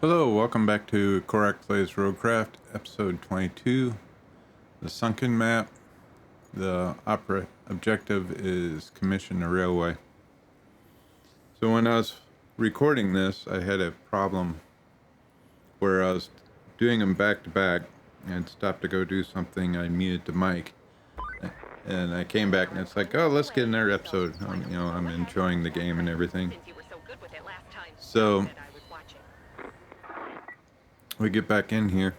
Hello, welcome back to Corack Plays Roadcraft, episode 22, the Sunken map. The opera objective is commission a railway. So when I was recording this, I had a problem where I was doing them back to back and stopped to go do something. I muted the mic and I came back and it's like, oh, let's get another episode. I'm enjoying the game and everything. So we get back in here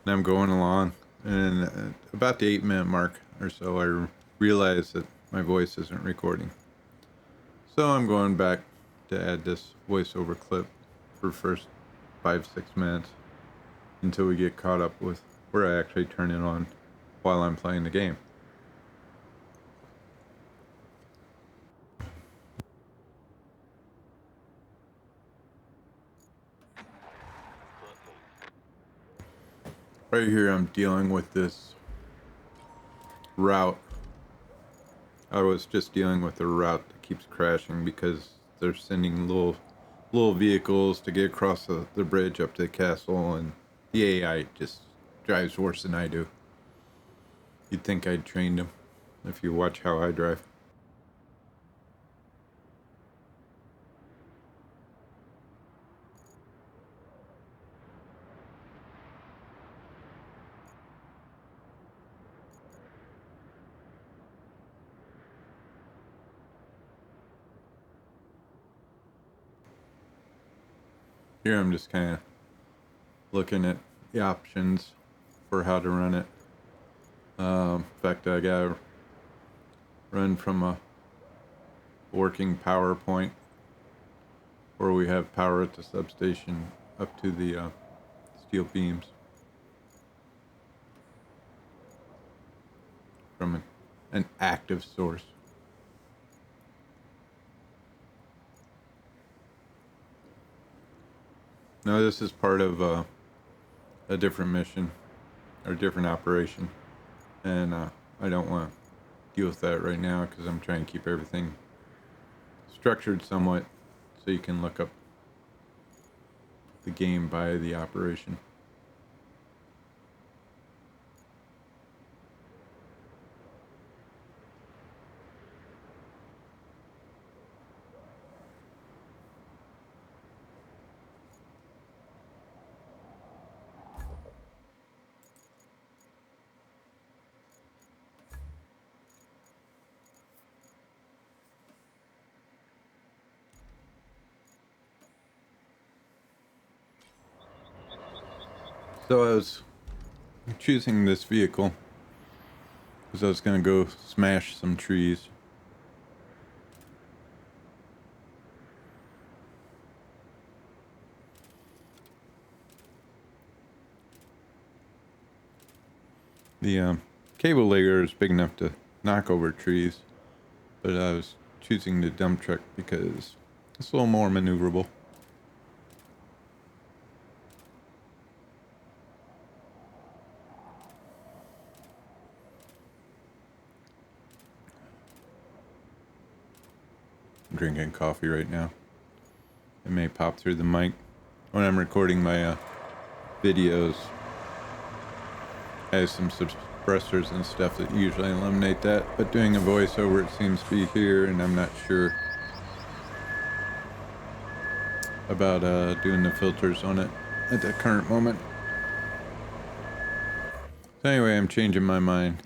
and I'm going along, and about the 8-minute mark or so I realize that my voice isn't recording, so I'm going back to add this voiceover clip for the first 5-6 minutes until we get caught up with where I actually turn it on while I'm playing the game. Right here I'm dealing with this route. I was just dealing with the route that keeps crashing because they're sending little vehicles to get across the bridge up to the castle, and the AI just drives worse than I do. You'd think I'd trained them if you watch how I drive. Here I'm just kind of looking at the options for how to run it. In fact, I gotta run from a working power point where we have power at the substation up to the steel beams from an active source. No, this is part of a different mission or different operation, and I don't want to deal with that right now because I'm trying to keep everything structured somewhat so you can look up the game by the operation. So I was choosing this vehicle because I was going to go smash some trees. The cable layer is big enough to knock over trees, but I was choosing the dump truck because it's a little more maneuverable. I'm drinking coffee right now. It may pop through the mic when I'm recording my videos. I have some suppressors and stuff that usually eliminate that, but doing a voiceover, it seems to be here, and I'm not sure about doing the filters on it at the current moment. So anyway, I'm changing my mind.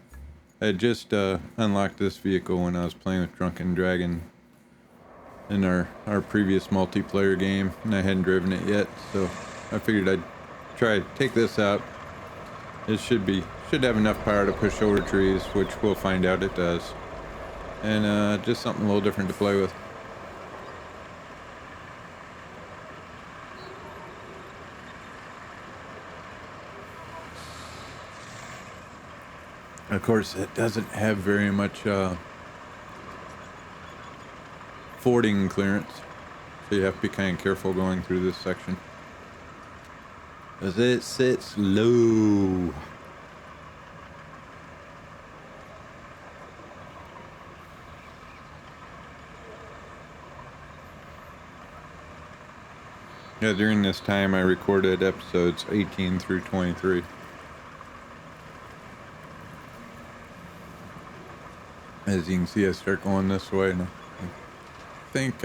I had just unlocked this vehicle when I was playing with Drunken Dragon in our previous multiplayer game, and I hadn't driven it yet, so I figured I'd try to take this out. It should have enough power to push over trees, which we'll find out it does, and just something a little different to play with. Of course, it doesn't have very much fording clearance, so you have to be kind of careful going through this section, as it sits low. Yeah, during this time I recorded episodes 18 through 23. As you can see, I start going this way, and I think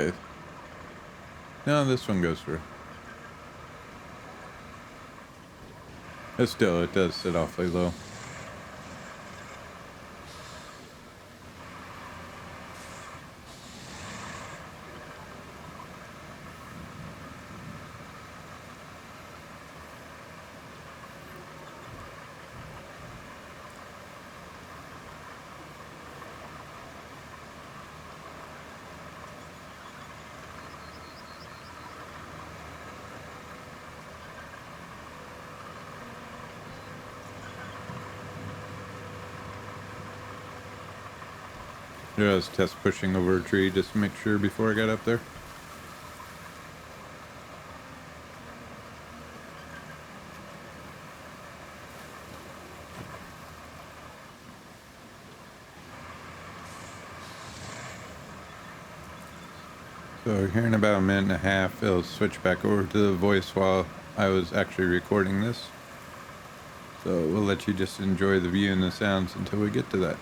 no, this one goes through. But still, it does sit awfully low. Yeah, I was test pushing over a tree just to make sure before I got up there. So here in about a minute and a half, it'll switch back over to the voice while I was actually recording this. So we'll let you just enjoy the view and the sounds until we get to that.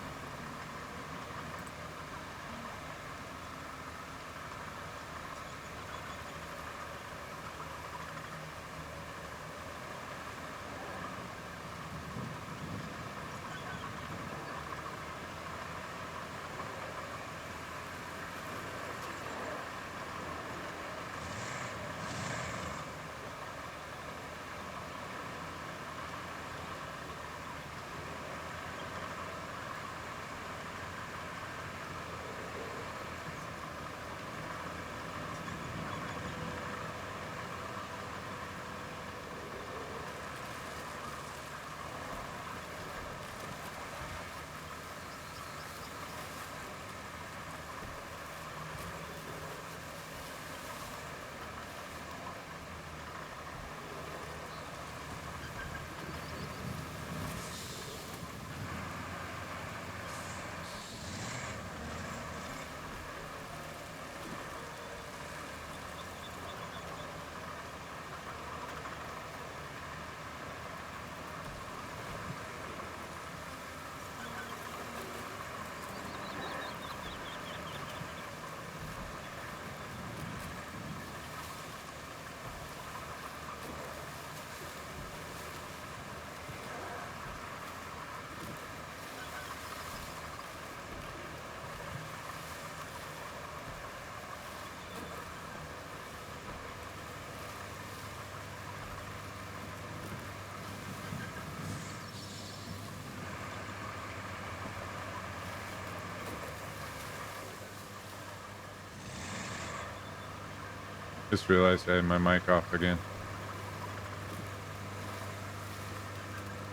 Just realized I had my mic off again.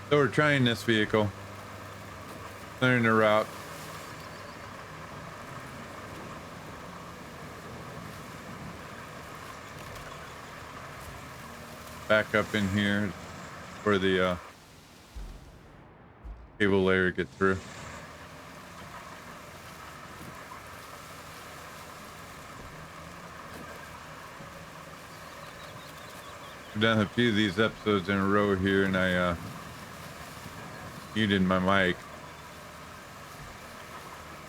So we're trying this vehicle. Learning the route. Back up in here where the cable layer get through. I've done a few of these episodes in a row here, and I muted my mic.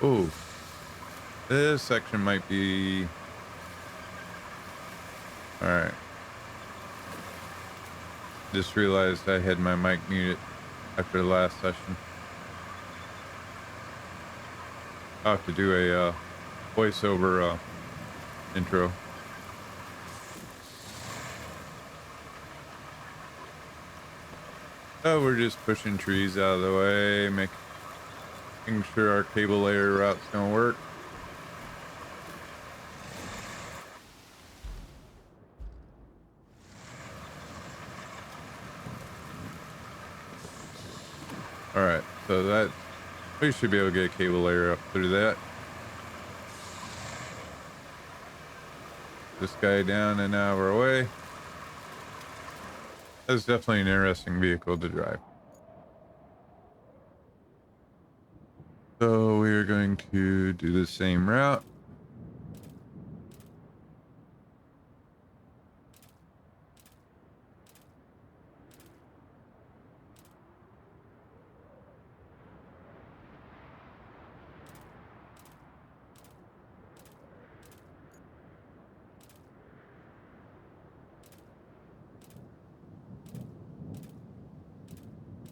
Oh, this section might be all right. Just realized I had my mic muted after the last session. I'll have to do a voiceover intro. Oh, we're just pushing trees out of the way, making sure our cable layer route's gonna work. All right, so that we should be able to get a cable layer up through that. This guy down and out of our way. That's definitely an interesting vehicle to drive. So we are going to do the same route.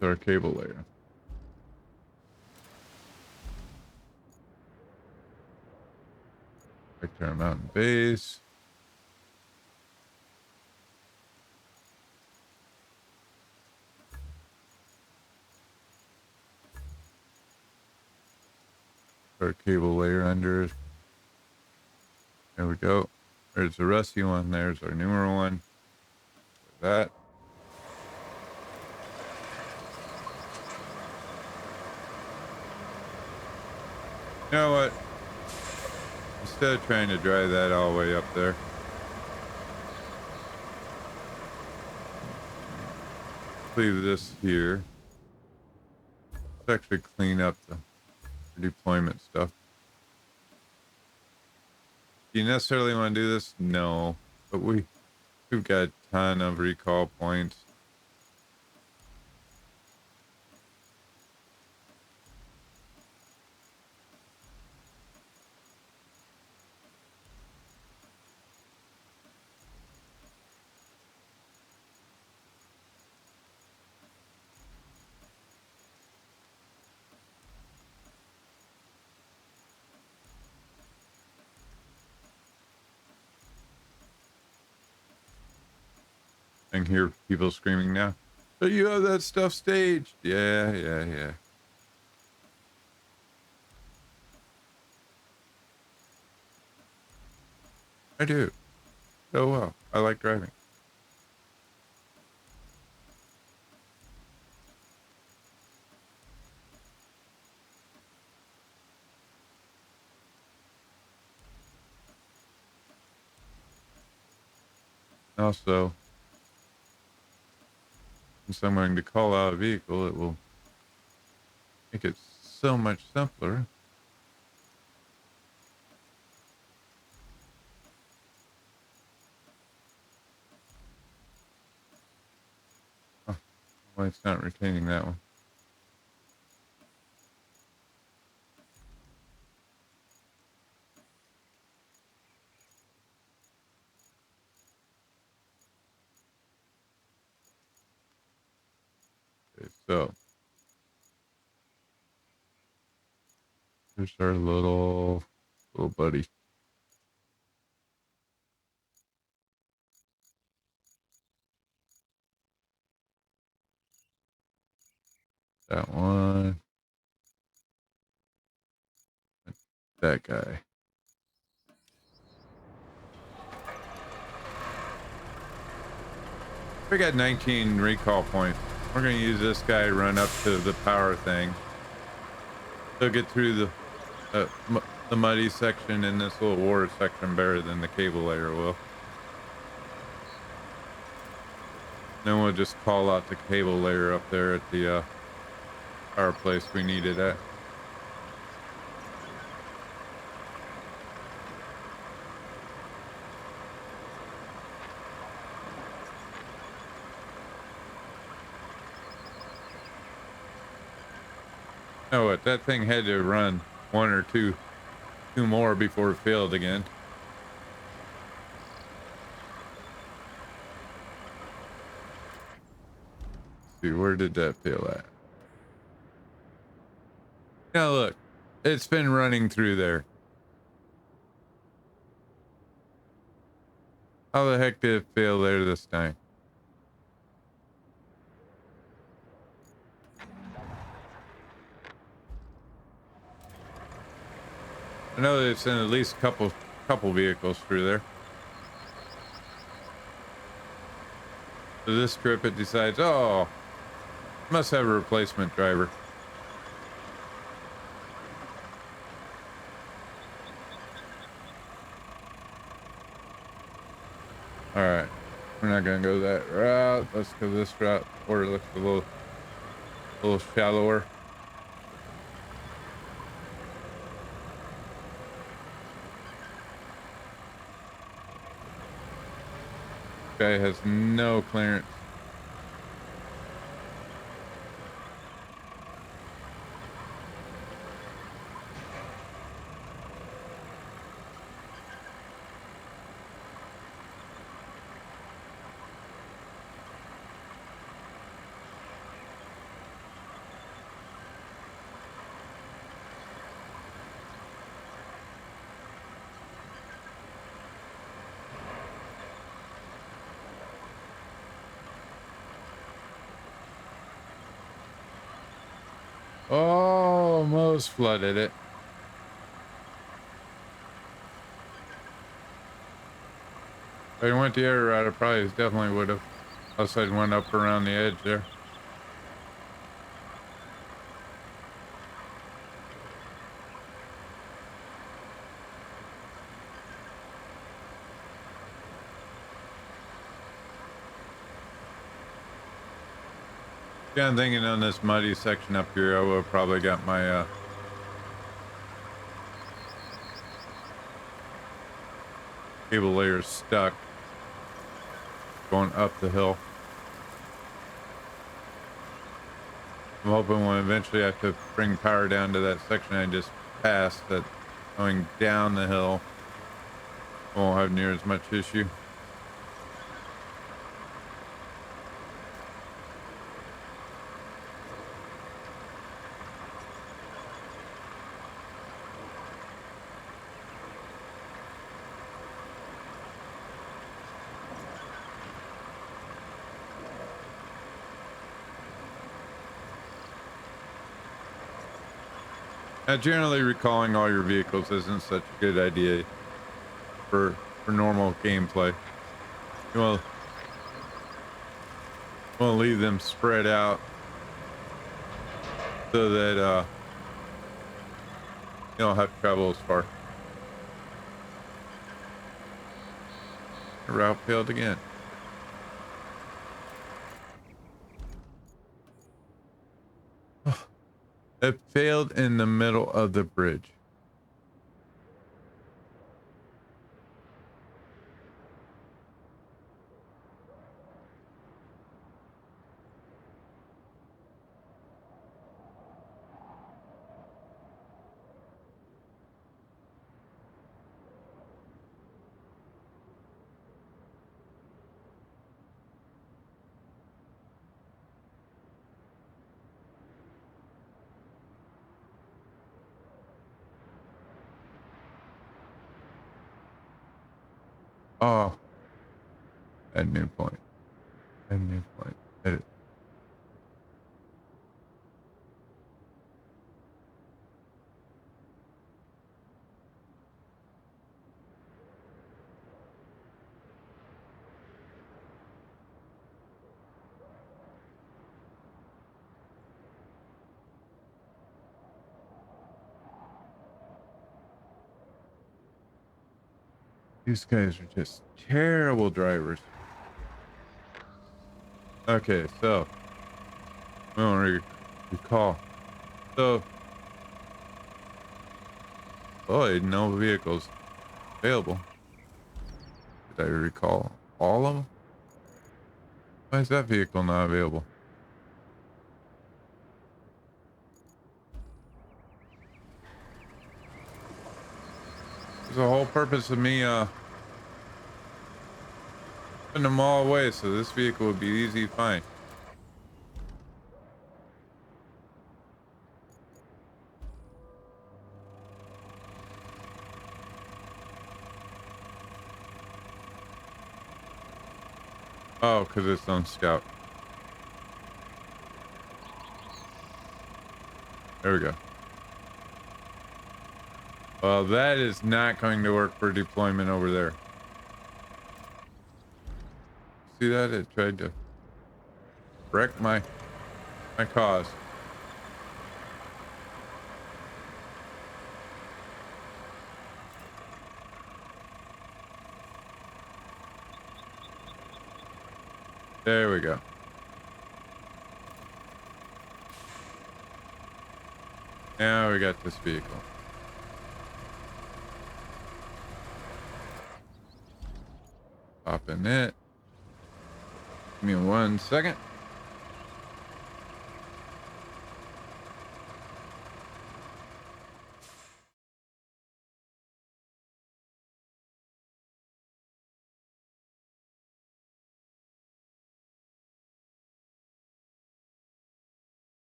to our cable layer. Back to our mountain base. Our cable layer under it. There we go. There's the rusty one. There's our newer one. Like that. You know what? Instead of trying to drive that all the way up there, leave this here. Let's actually clean up the deployment stuff. Do you necessarily want to do this? No, but we've got a ton of recall points. I can hear people screaming now. So you have that stuff staged? Yeah. I do. Oh well. I like driving. Also, since I'm going to call out a vehicle, it will make it so much simpler. Oh, why it's not retaining that one. Okay, so here's our little buddy. That one. That guy. We got 19 recall points. We're going to use this guy, run up to the power thing. He'll get through the muddy section in this little water section better than the cable layer will. Then we'll just call out the cable layer up there at the power place we need it at. Oh, what? That thing had to run one or two more before it failed again. Let's see, where did that fail at? Now look, it's been running through there. How the heck did it fail there this time? I know that it's in at least a couple vehicles through there. So this trip it decides, oh, must have a replacement driver. All right, we're not gonna go that route. Let's go this route. Or it looks a little shallower. Guy has no clearance. Almost flooded it. If I went the other route, I probably definitely would have. Unless I'd went up around the edge there. Yeah, I'm thinking on this muddy section up here, I would have probably got my cable layers stuck going up the hill. I'm hoping when eventually I have to bring power down to that section I just passed, that going down the hill I won't have near as much issue. Now, generally recalling all your vehicles isn't such a good idea for normal gameplay. You want to leave them spread out so that you don't have to travel as far. The route failed again. It failed in the middle of the bridge. Oh, at new point. At new point. Edit. These guys are just terrible drivers. Okay, so we want to recall. So, boy, no vehicles available. Did I recall all of them? Why is that vehicle not available? There's the whole purpose of me putting them all away, so this vehicle would be easy to find. Oh, because it's on scout. There we go. Well, that is not going to work for deployment over there. See that? It tried to wreck my cause. There we go. Now we got this vehicle. Pop in it. Give me 1 second.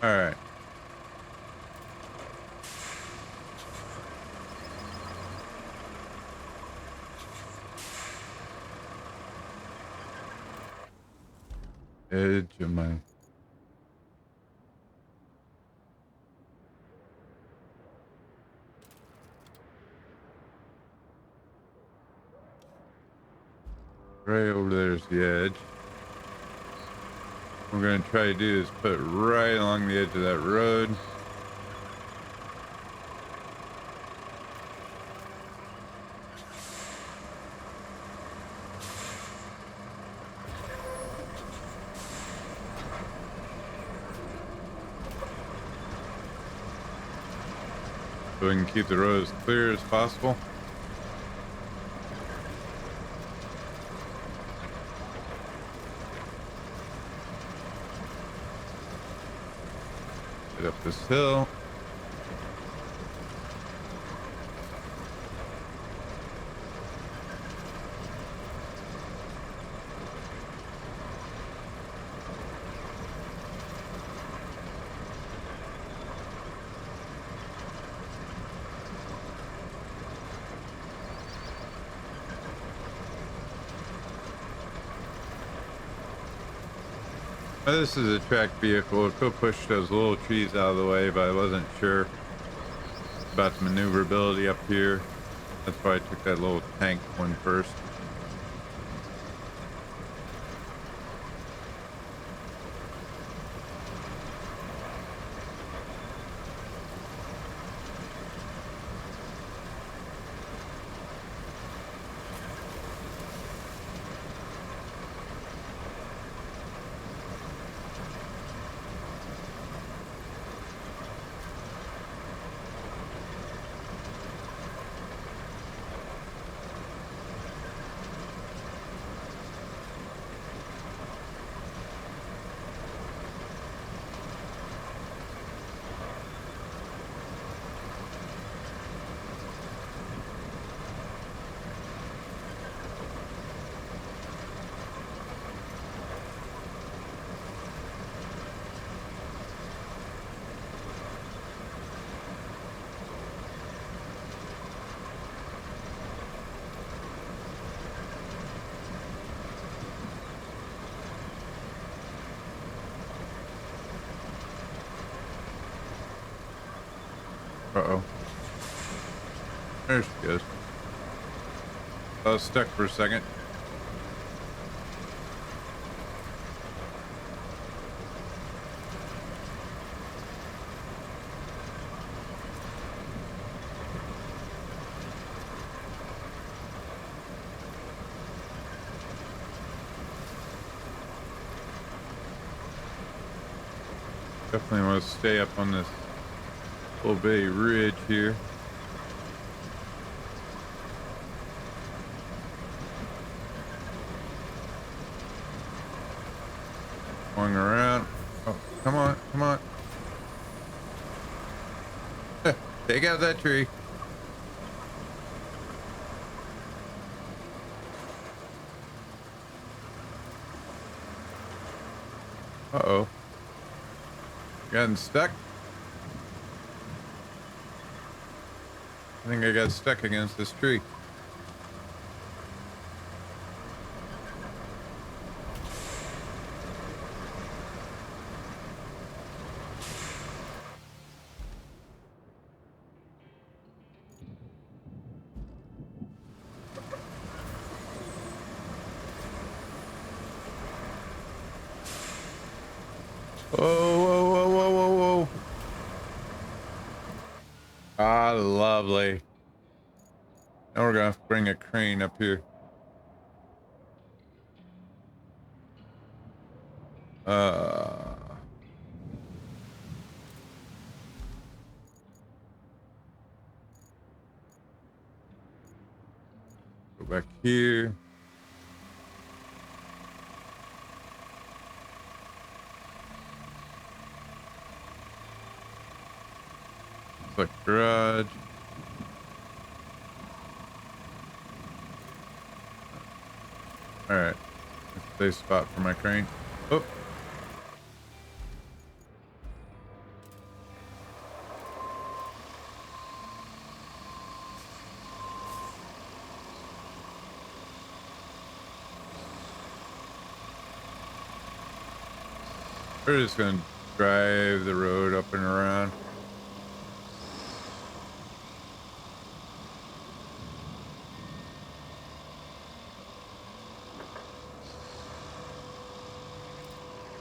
All right. Edge of my... Right over there's the edge. What we're going to try to do is put it right along the edge of that road. So we can keep the road as clear as possible. Get up this hill. This is a track vehicle. It could push those little trees out of the way, but I wasn't sure about the maneuverability up here. That's why I took that little tank one first. Uh-oh. There she goes. I was stuck for a second. Definitely want to stay up on this little bitty ridge here. Going around. Oh, come on, come on. Take out that tree. Uh-oh. Getting stuck? I think I got stuck against this tree. Whoa, whoa, whoa, whoa, whoa, whoa. Ah, lovely. Now we're gonna have to bring a crane up here. Go back here. Select garage. All right, that's a safe spot for my crane. Oh. We're just gonna drive the road up and around.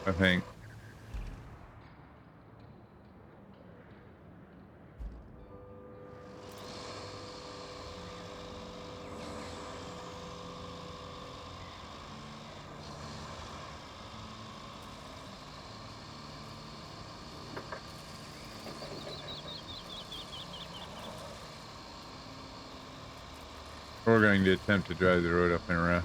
I think. We're going to attempt to drive the road up and around.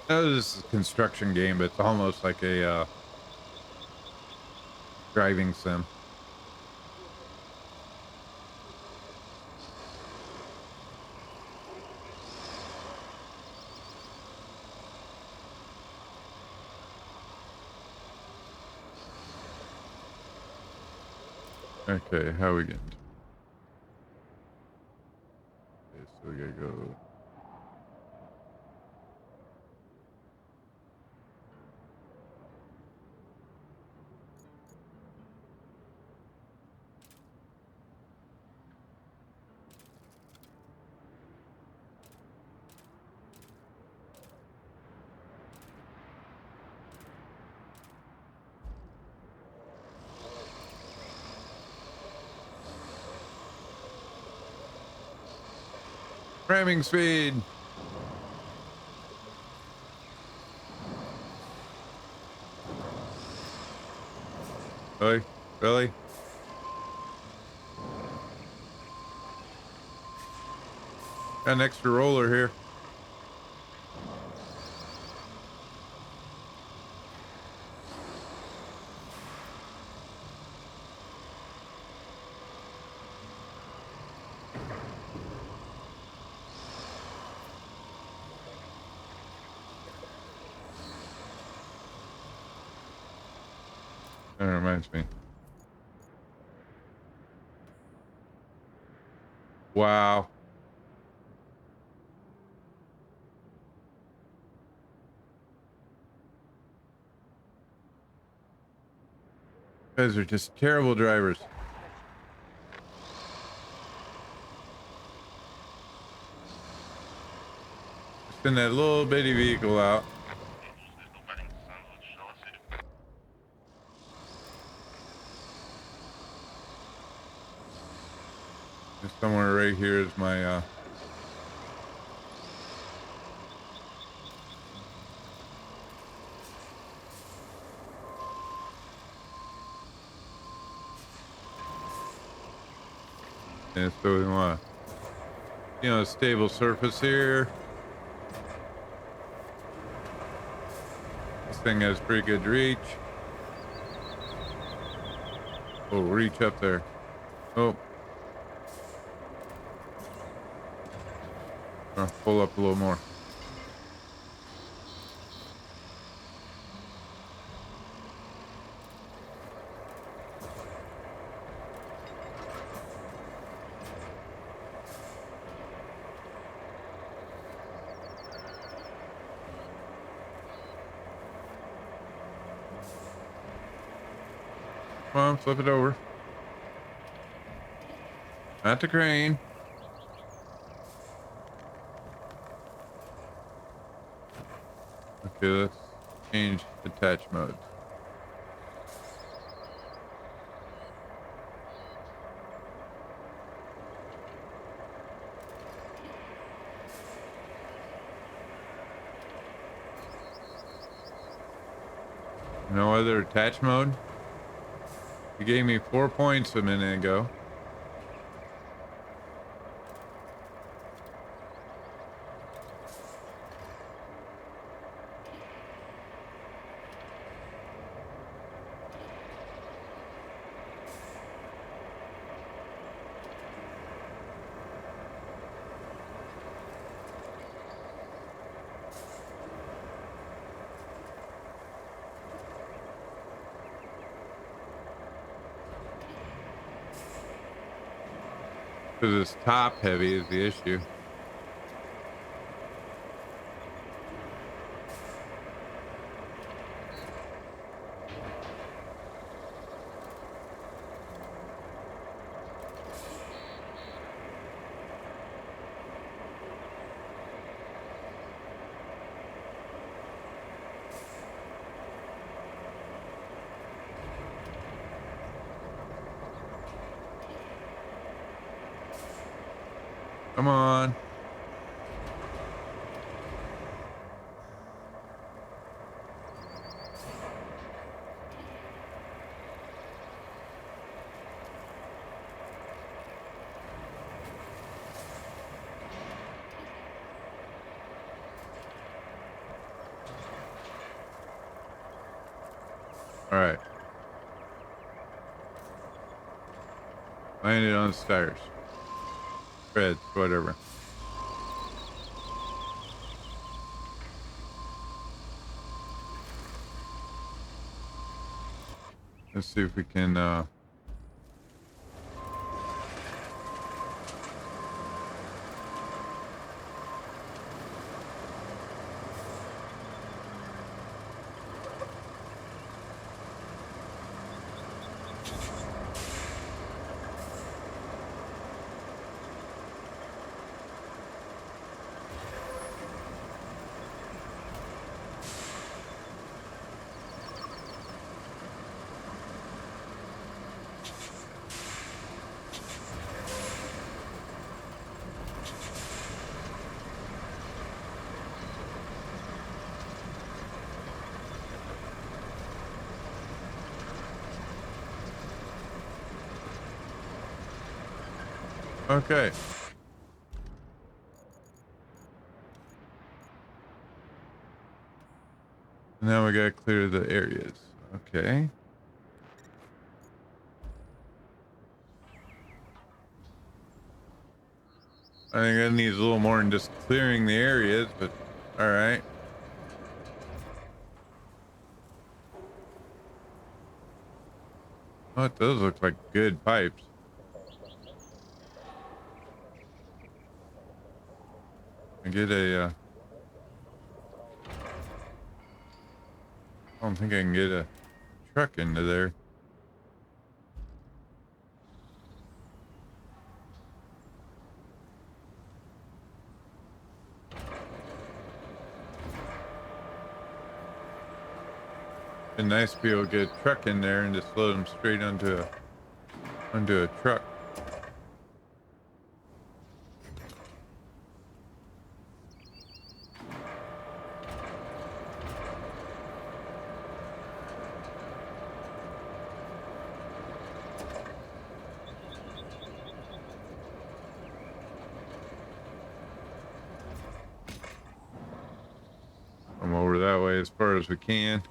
Oh, this is a construction game, but it's almost like a driving sim. Okay, how we getting? Okay, so we gotta go. Ramming speed. Really? Really? Got an extra roller here. That reminds me. Wow. You guys are just terrible drivers. Send that little bitty vehicle out. Just somewhere right here is my yeah, so we want, a stable surface here. This thing has pretty good reach. Oh, reach up there. Oh. Pull up a little more. Come on, flip it over. Not the crane. Okay, let's change attach mode. No other attach mode? You gave me 4 points a minute ago. Because it's top heavy is the issue. Come on. All right. Landed on the stairs. Treads, whatever. Let's see if we can, okay. Now we gotta clear the areas. Okay. I think that needs a little more than just clearing the areas, but all right. Oh, it does look like good pipes. I get a, I don't think I can get a truck into there. It'd be nice to be able to get a truck in there and just load them straight onto a truck. Come over that way as far as we can.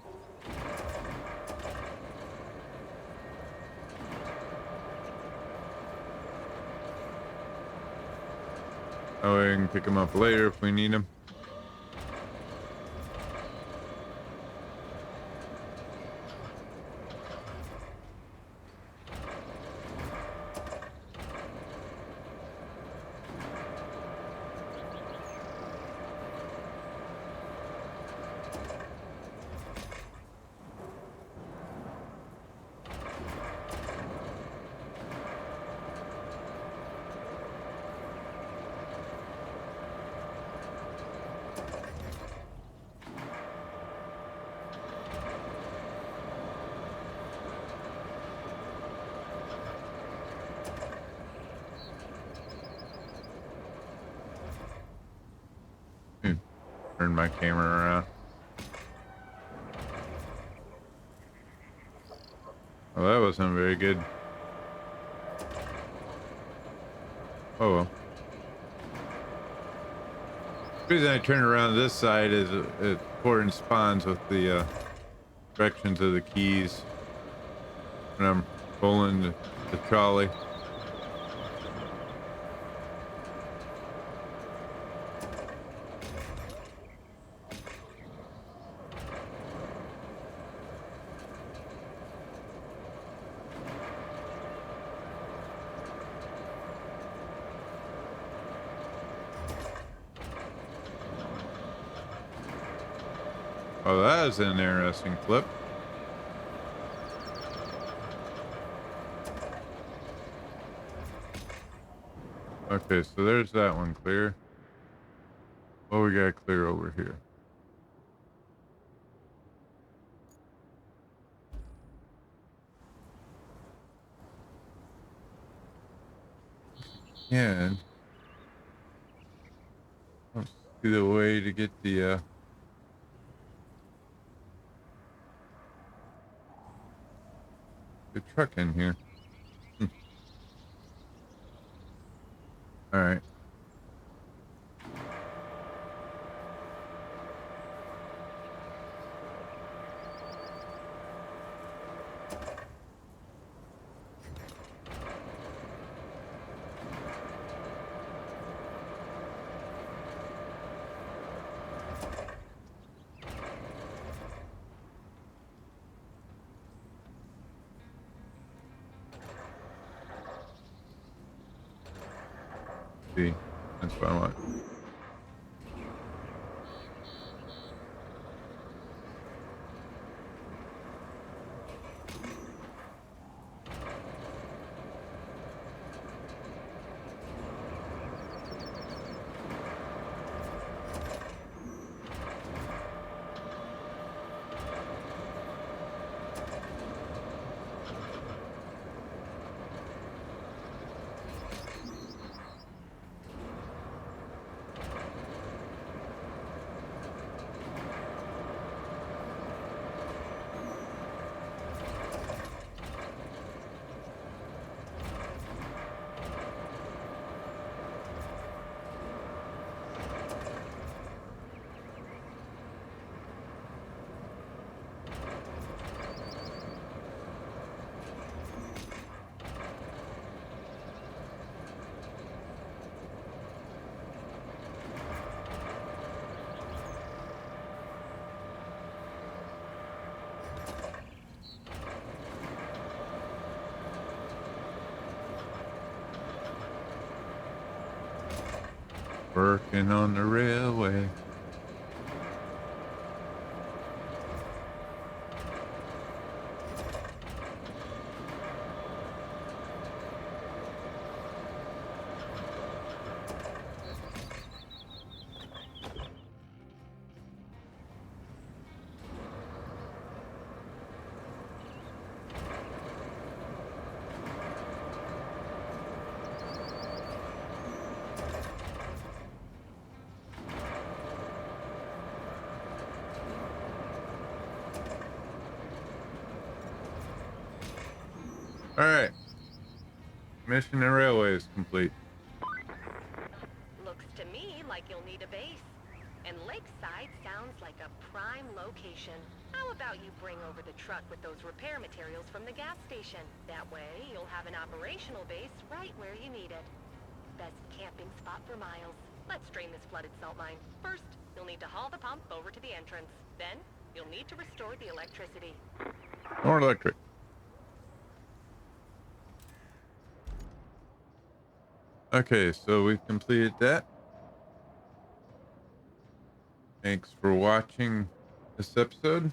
Oh, we can pick them up later if we need them. Turn my camera around. Well, that wasn't very good. Oh well. The reason I turn around this side is it corresponds with the directions of the keys when I'm pulling the trolley. Oh, that is an interesting flip. Okay, so there's that one clear. What we got clear over here? And let's see the way to get the truck in here. All right. See, that's what I want. Working on the railway. All right. Mission to railway is complete. Looks to me like you'll need a base. And Lakeside sounds like a prime location. How about you bring over the truck with those repair materials from the gas station? That way, you'll have an operational base right where you need it. Best camping spot for miles. Let's drain this flooded salt mine. First, you'll need to haul the pump over to the entrance. Then, you'll need to restore the electricity. More electric. Okay, so we've completed that. Thanks for watching this episode.